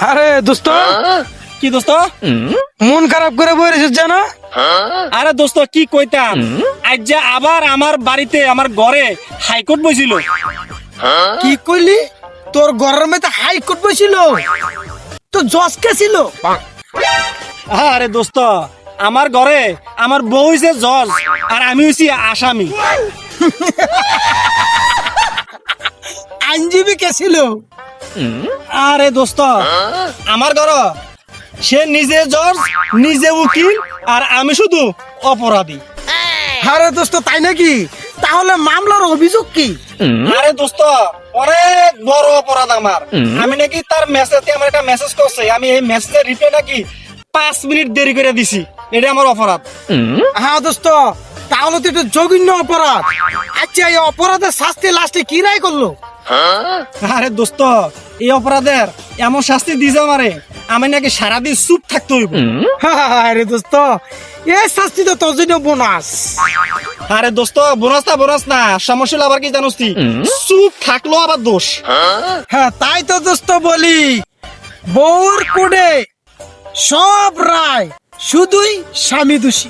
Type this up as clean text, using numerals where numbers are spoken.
আরে দোস্ত, কি দোস্ত? মন খারাপ করে বসেছিস জানা? আরে দোস্ত কি কইতাম, আজ যে আবার আমার বাড়িতে আমার ঘরে হাইকোর্ট বসিল। কি কইলি? তোর ঘরের মধ্যে হাইকোর্ট বসিল? তো জজ কে ছিল? আরে দোস্ত, আমার ঘরে আমার বউ হইছে জজ আর আমি হইছি আসামি। আইনজীবী কে ছিল? আরে দোস্ত, আমার ঘর সে নিজে জজ, নিজে উকিল, আর আমি শুধু অপরাধী। আরে দোস্ত, তাই নাকি? তাহলে মামলার অভিযোগ কি? আরে দোস্ত, অনেক বড় অপরাধ আমার। আমি নাকি তার মেসেজে আমার একটা মেসেজ করছে, আমি এই মেসেজের রিপ্লাই নাকি 5 মিনিট দেরি করে দিছি। এটা আমার অপরাধ। হ্যাঁ দোস্ত, তাহলে তো এটা জঘন্য অপরাধ। আচ্ছা, এই অপরাধের শাস্তি লাস্টে কি রায় করলো? আরে দোস্ত, এই অপরাধের এমন শাস্তি দিয়েছে আমারে, আমি নাকি সারাদিন চুপ থাকতে হইব। আরে দোস্ত, এই শাস্তি তো তোর জন্য বোনাস। আরে দোস্ত, বোনাস না, সমস্যা হলো আবার কি জানোস তুই? চুপ থাকলো আবার দোষ। হ্যাঁ, তাই তো দোস্ত বলি, বউর কোডে সব রায় শুধুই স্বামী দোষী।